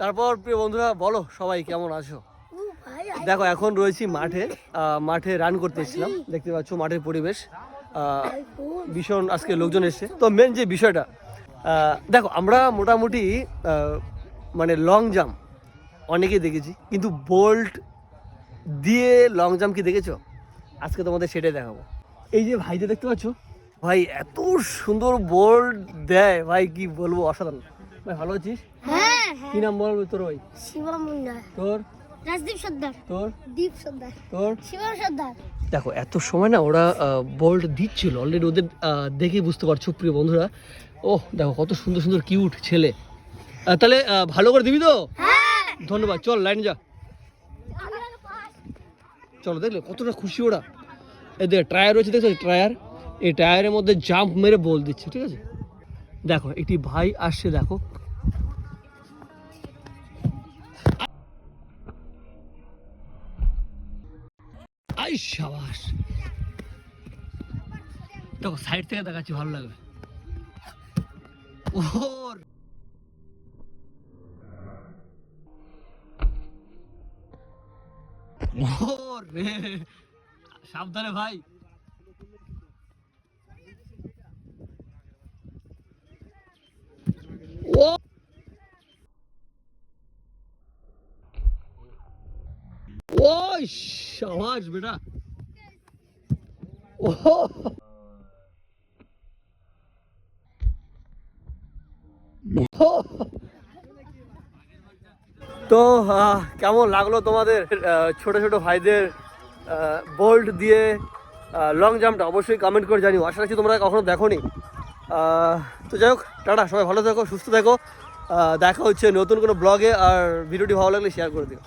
তারপর প্রিয় বন্ধুরা বলো সবাই কেমন আছো? দেখো এখন রয়েছি মাঠে রান করতে এসেছিলাম, দেখতে পাচ্ছ মাঠের পরিবেশ ভীষণ, আজকে লোকজন এসছে। তো মেন যে বিষয়টা দেখো, আমরা মোটামুটি মানে লং জাম্প অনেকেই দেখেছি, কিন্তু বোল্ট দিয়ে লং জাম্প কি দেখেছো? আজকে তোমাদের সেটাই দেখাবো। এই যে ভাইটা দেখতে পাচ্ছ, ভাই এত সুন্দর বোল্ট দেয়, ভাই কি বলবো, অসাধারণ। ভাই ভালো আছিস? হ্যাঁ। কি নাম বলবো তোর? ভাই শিবম মুন্ডা। তোর? রাজদীপ সর্দার। তোর? দীপ সর্দার। তোর? শিবম সর্দার। দেখো এত সময় না ওরা বোল্ট দিচ্ছিল অলরেডি, ওদের দেখেই বুঝতে পারছো প্রিয় বন্ধুরা। ওহ দেখো কত সুন্দর সুন্দর কিউট ছেলে। তাহলে ভালো করে দিবি তো? হ্যাঁ। ধন্যবাদ, চল লাইন যা, চলো। দেখলে কতটা খুশি ওরা। এই দেখ টায়ার রয়েছে, দেখছো টায়ার, এই টায়ারের মধ্যে জাম্প মেরে বল দিচ্ছে, ঠিক আছে। দেখো একটি ভাই আসছে, দেখো আই সাবাস। দেখো সাইড থেকে দেখাচ্ছি, ভালো লাগবে। ওর রে, সাবধানে ভাই। ও ও সাবাস বেটা। ও তো কেমন লাগলো তোমাদের ছোট ছোট ভাইদের বোল্ট দিয়ে লং জাম্পটা? অবশ্যই কমেন্ট করে জানিও, আশা রাখছি তোমরা কখনো দেখোনি। তো যাই হোক, টাটা, সবাই ভালো থেকো, সুস্থ থেকো। দেখা হচ্ছে নতুন কোনো ব্লগে, আর ভিডিওটি ভালো লাগলে শেয়ার করে দিও।